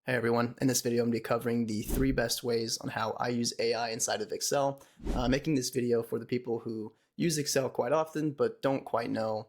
Hey everyone, in this video I'm going to be covering the 3 best ways on how I use AI inside of Excel. Making this video for the people who use Excel quite often but don't quite know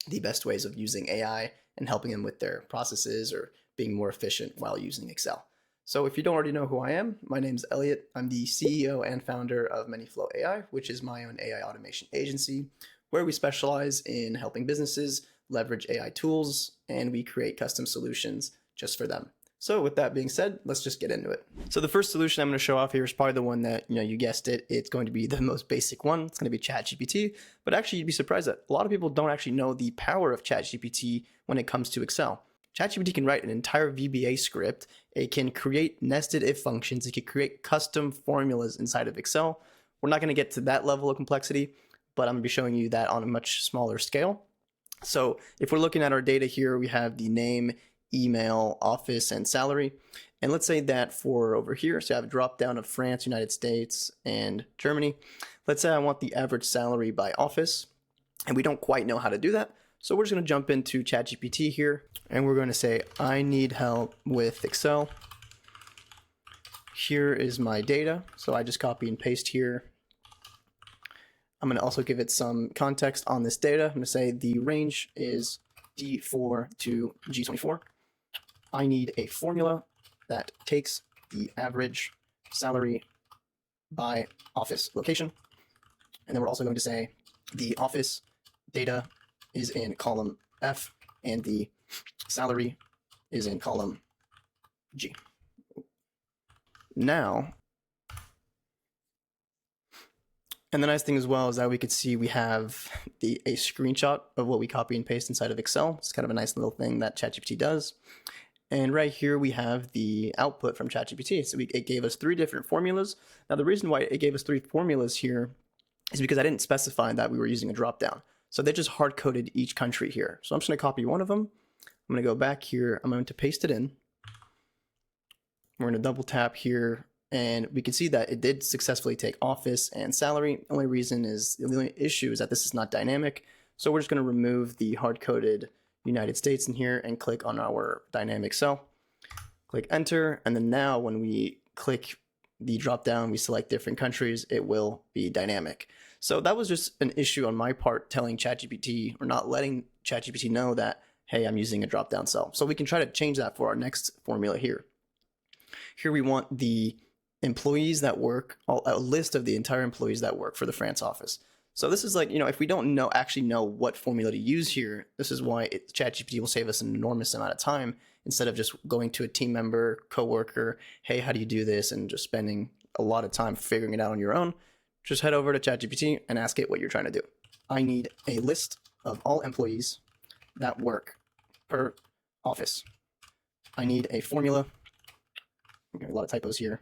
the best ways of using AI and helping them with their processes or being more efficient while using Excel. So if you don't already know who I am, my name is Elliot. I'm the CEO and founder of ManyFlow AI, which is my own AI automation agency where we specialize in helping businesses leverage AI tools and we create custom solutions just for them. So with that being said, let's just get into it. So the first solution I'm going to show off here is probably the one that, you guessed it, it's going to be the most basic one. It's going to be ChatGPT, but actually you'd be surprised that a lot of people don't actually know the power of ChatGPT when it comes to Excel. ChatGPT can write an entire VBA script. It can create nested if functions. It can create custom formulas inside of Excel. We're not going to get to that level of complexity, but I'm going to be showing you that on a much smaller scale. So if we're looking at our data here, we have the name, email, office, and salary. And let's say that for over here, so I have a drop down of France, United States, and Germany. Let's say I want the average salary by office, and we don't quite know how to do that. So we're just going to jump into ChatGPT here, and we're going to say, I need help with Excel. Here is my data. So I just copy and paste here. I'm going to also give it some context on this data. I'm going to say the range is D4 to G24. I need a formula that takes the average salary by office location. And then we're also going to say the office data is in column F and the salary is in column G. Now, and the nice thing as well is that we could see we have a screenshot of what we copy and paste inside of Excel. It's kind of a nice little thing that ChatGPT does. And right here we have the output from ChatGPT. So it gave us 3 different formulas. Now the reason why it gave us 3 formulas here is because I didn't specify that we were using a dropdown. So they just hard-coded each country here. So I'm just going to copy one of them. I'm going to go back here. I'm going to paste it in. We're going to double tap here. And we can see that it did successfully take office and salary. The only issue is that this is not dynamic. So we're just going to remove the hard-coded United States in here and click on our dynamic cell. Click enter. And then now when we click the drop down, we select different countries, it will be dynamic. So that was just an issue on my part telling ChatGPT or not letting ChatGPT know that, hey, I'm using a drop down cell. So we can try to change that for our next formula here. Here we want the employees that work, a list of the entire employees that work for the France office. So this is like, if we don't actually know what formula to use here, this is why ChatGPT will save us an enormous amount of time instead of just going to a team member, coworker, hey, how do you do this? And just spending a lot of time figuring it out on your own. Just head over to ChatGPT and ask it what you're trying to do. I need a list of all employees that work per office. I need a formula. A lot of typos here.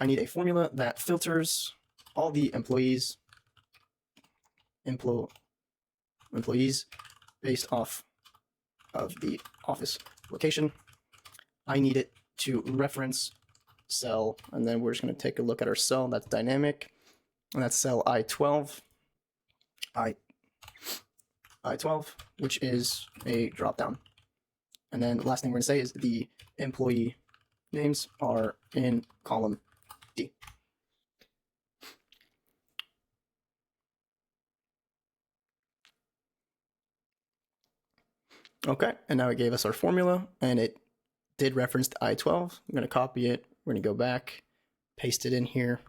I need a formula that filters all the employees based off of the office location. I need it to reference cell, and then we're just going to take a look at our cell that's dynamic, and that's cell I12, I12, which is a dropdown. And then the last thing we're going to say is the employee names are in column D. Okay, and now it gave us our formula, and it did reference to I12. I'm going to copy it. We're going to go back, paste it in here.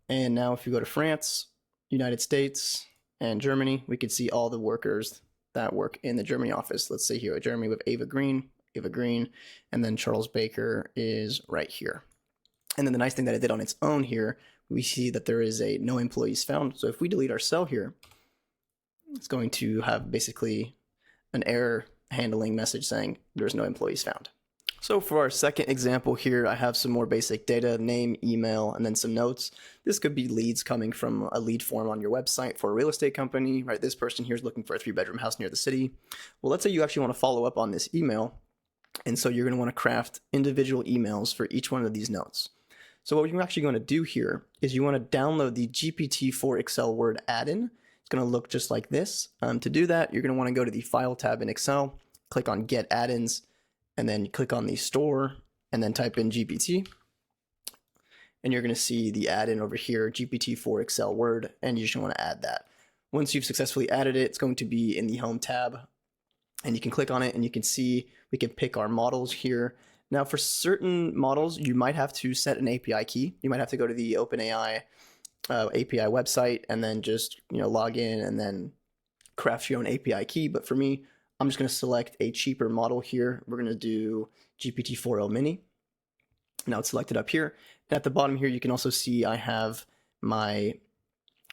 And now if you go to France, United States, and Germany, we could see all the workers that work in the Germany office. Let's say here, Germany with Ava Green, and then Charles Baker is right here. And then the nice thing that it did on its own here, we see that there is a no employees found. So if we delete our cell here, it's going to have basically an error handling message saying there's no employees found. So for our second example here, I have some more basic data, name, email, and then some notes. This could be leads coming from a lead form on your website for a real estate company, right? This person here is looking for a 3-bedroom house near the city. Well, let's say you actually want to follow up on this email. And so you're going to want to craft individual emails for each one of these notes. So what you're actually going to do here is you want to download the GPT-4 Excel Word add-in. It's going to look just like this. To do that, you're going to want to go to the File tab in Excel, click on Get Add-ins, and then click on the store and then type in GPT. And you're going to see the add-in over here, GPT for Excel Word, and you just want to add that. Once you've successfully added it, it's going to be in the Home tab, and you can click on it and you can see we can pick our models here. Now for certain models, you might have to set an API key. You might have to go to the OpenAI API website and then just log in and then craft your own API key. But for me, I'm just going to select a cheaper model here. We're going to do GPT-4o Mini. Now it's selected up here. And at the bottom here, you can also see I have my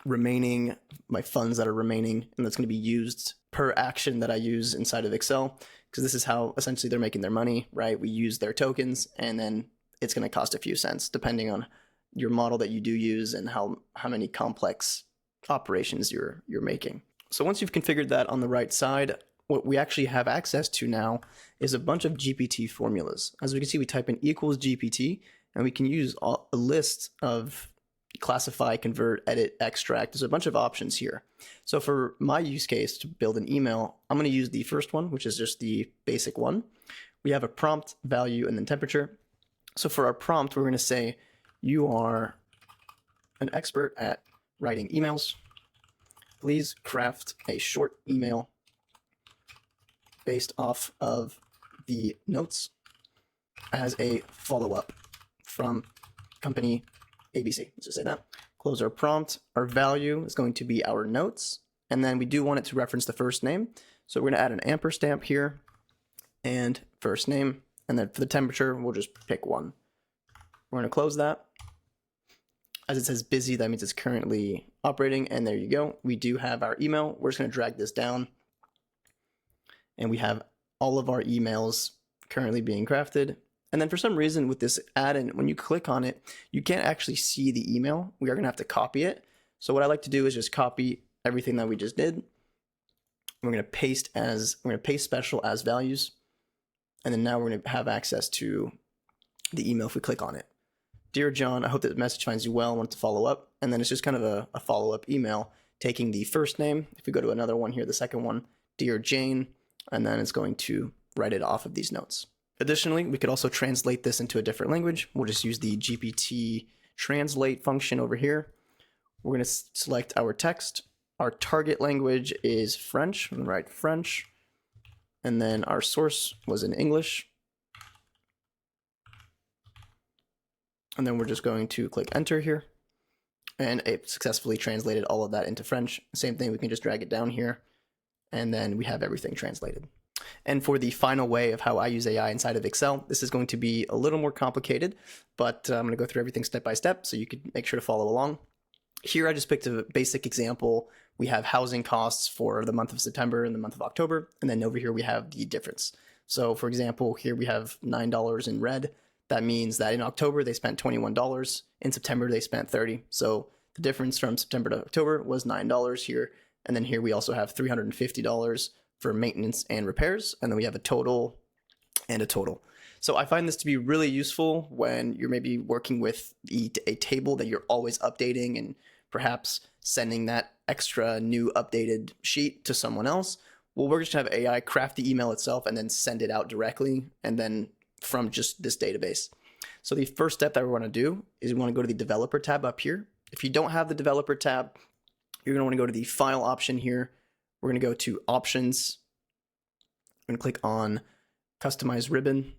funds that are remaining, and that's going to be used per action that I use inside of Excel, because this is how essentially they're making their money, right? We use their tokens, and then it's going to cost a few cents depending on your model that you do use and how many complex operations you're making. So once you've configured that on the right side, what we actually have access to now is a bunch of GPT formulas. As we can see, we type in equals GPT, and we can use a list of classify, convert, edit, extract. There's a bunch of options here. So for my use case to build an email, I'm going to use the first one, which is just the basic one. We have a prompt, value, and then temperature. So for our prompt, we're going to say, you are an expert at writing emails. Please craft a short email based off of the notes as a follow-up from company ABC. Let's just say that. Close our prompt. Our value is going to be our notes, and then we do want it to reference the first name. So we're going to add an ampersand here and first name, and then for the temperature, we'll just pick 1. We're going to close that. As it says busy, that means it's currently operating, and there you go. We do have our email. We're just going to drag this down, and we have all of our emails currently being crafted. And then for some reason with this add-in, when you click on it, you can't actually see the email. We are going to have to copy it. So what I like to do is just copy everything that we just did. We're going to paste special as values. And then now we're going to have access to the email if we click on it. Dear John, I hope that the message finds you well. I want to follow up. And then it's just kind of a follow-up email taking the first name. If we go to another one here, the second one, Dear Jane, and then it's going to write it off of these notes. Additionally, we could also translate this into a different language. We'll just use the GPT translate function over here. We're going to select our text. Our target language is French. I'm going to write French. And then our source was in English. And then we're just going to click enter here. And it successfully translated all of that into French. Same thing, we can just drag it down here. And then we have everything translated. And for the final way of how I use AI inside of Excel, this is going to be a little more complicated, but I'm going to go through everything step by step so you can make sure to follow along. Here I just picked a basic example. We have housing costs for the month of September and the month of October, and then over here we have the difference. So for example, here we have $9 in red. That means that in October they spent $21. In September they spent $30. So the difference from September to October was $9 here. And then here we also have $350 for maintenance and repairs. And then we have a total and a total. So I find this to be really useful when you're maybe working with a table that you're always updating and perhaps sending that extra new updated sheet to someone else. Well, we're just going to have AI craft the email itself and then send it out directly, and then from just this database. So the first step that we want to do is we want to go to the developer tab up here. If you don't have the developer tab, you're going to want to go to the file option here. We're going to go to options. We're going to click on customize ribbon,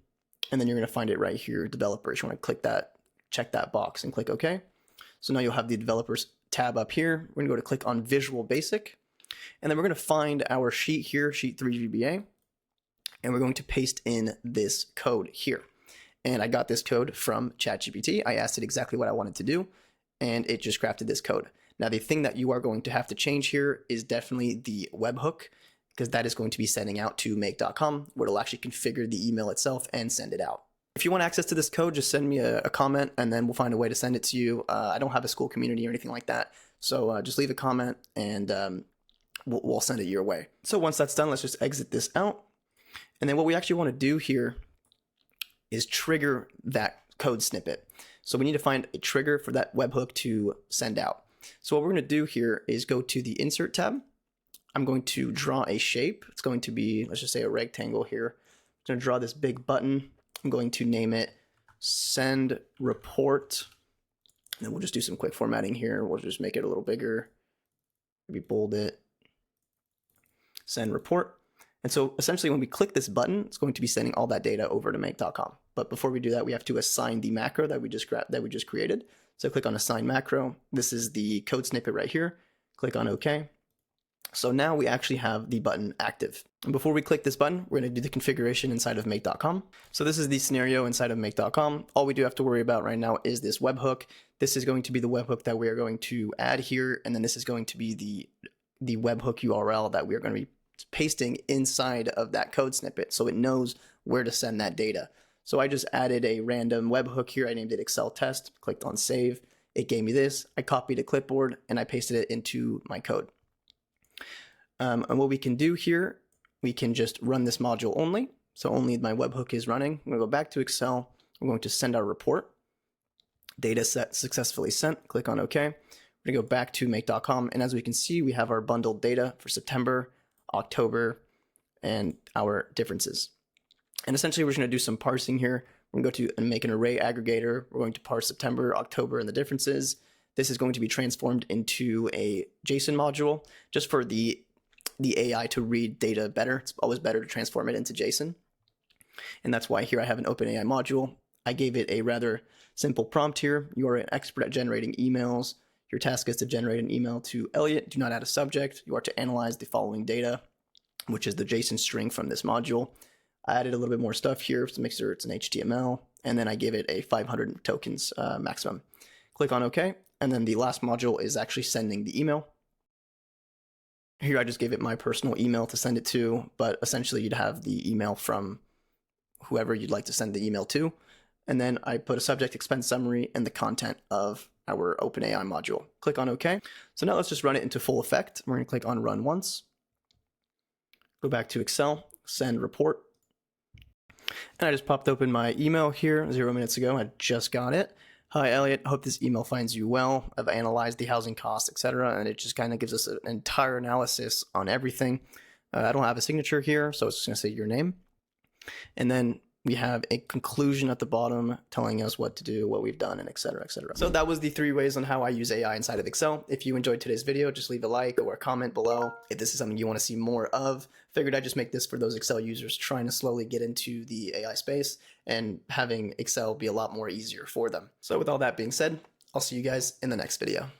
and then you're going to find it right here, developers. You want to click that, check that box and click OK. So now you'll have the developers tab up here. We're going to go to click on Visual Basic, and then we're going to find our sheet here, sheet 3GBA. And we're going to paste in this code here. And I got this code from ChatGPT. I asked it exactly what I wanted to do, and it just crafted this code. Now, the thing that you are going to have to change here is definitely the webhook, because that is going to be sending out to make.com, where it'll actually configure the email itself and send it out. If you want access to this code, just send me a comment, and then we'll find a way to send it to you. I don't have a Skool community or anything like that, so just leave a comment, and we'll send it your way. So once that's done, let's just exit this out. And then what we actually want to do here is trigger that code snippet. So we need to find a trigger for that webhook to send out. So what we're going to do here is go to the Insert tab. I'm going to draw a shape. It's going to be, let's just say, a rectangle here. going to draw this big button. I'm going to name it send report. And then we'll just do some quick formatting here. We'll just make it a little bigger. Maybe bold it. Send report. And so essentially when we click this button, it's going to be sending all that data over to make.com. But before we do that, we have to assign the macro that we just created. So click on assign macro. This is the code snippet right here. Click on OK. So now we actually have the button active. And before we click this button, we're going to do the configuration inside of make.com. So this is the scenario inside of make.com. All we do have to worry about right now is this webhook. This is going to be the webhook that we are going to add here. And then this is going to be the webhook URL that we are going to be pasting inside of that code snippet, so it knows where to send that data. So I just added a random webhook here. I named it Excel test, clicked on save. It gave me this. I copied a clipboard and I pasted it into my code. And what we can do here, we can just run this module only. So only my webhook is running. I'm going to go back to Excel. We're going to send our report. Data set successfully sent. Click on OK. We're going to go back to make.com. And as we can see, we have our bundled data for September, October, and our differences. And essentially, we're just going to do some parsing here. We're going to go to and make an array aggregator. We're going to parse September, October, and the differences. This is going to be transformed into a JSON module just for the AI to read data better. It's always better to transform it into JSON. And that's why here I have an OpenAI module. I gave it a rather simple prompt here. You are an expert at generating emails. Your task is to generate an email to Elliot. Do not add a subject. You are to analyze the following data, which is the JSON string from this module. I added a little bit more stuff here to make sure it's an HTML, and then I gave it a 500 tokens maximum. Click on OK, and then the last module is actually sending the email. Here I just gave it my personal email to send it to, but essentially you'd have the email from whoever you'd like to send the email to. And then I put a subject, expense summary, and the content of our OpenAI module. Click on OK. So now let's just run it into full effect. We're going to click on run once. Go back to Excel, send report. And I just popped open my email here 0 minutes ago. I just got it. Hi, Elliot. Hope this email finds you well. I've analyzed the housing costs, etc. And it just kind of gives us an entire analysis on everything. I don't have a signature here, so it's just going to say your name. And then we have a conclusion at the bottom telling us what to do, what we've done, and et cetera, et cetera. So that was the 3 ways on how I use AI inside of Excel. If you enjoyed today's video, just leave a like or a comment below. If this is something you want to see more of, figured I'd just make this for those Excel users trying to slowly get into the AI space and having Excel be a lot more easier for them. So with all that being said, I'll see you guys in the next video.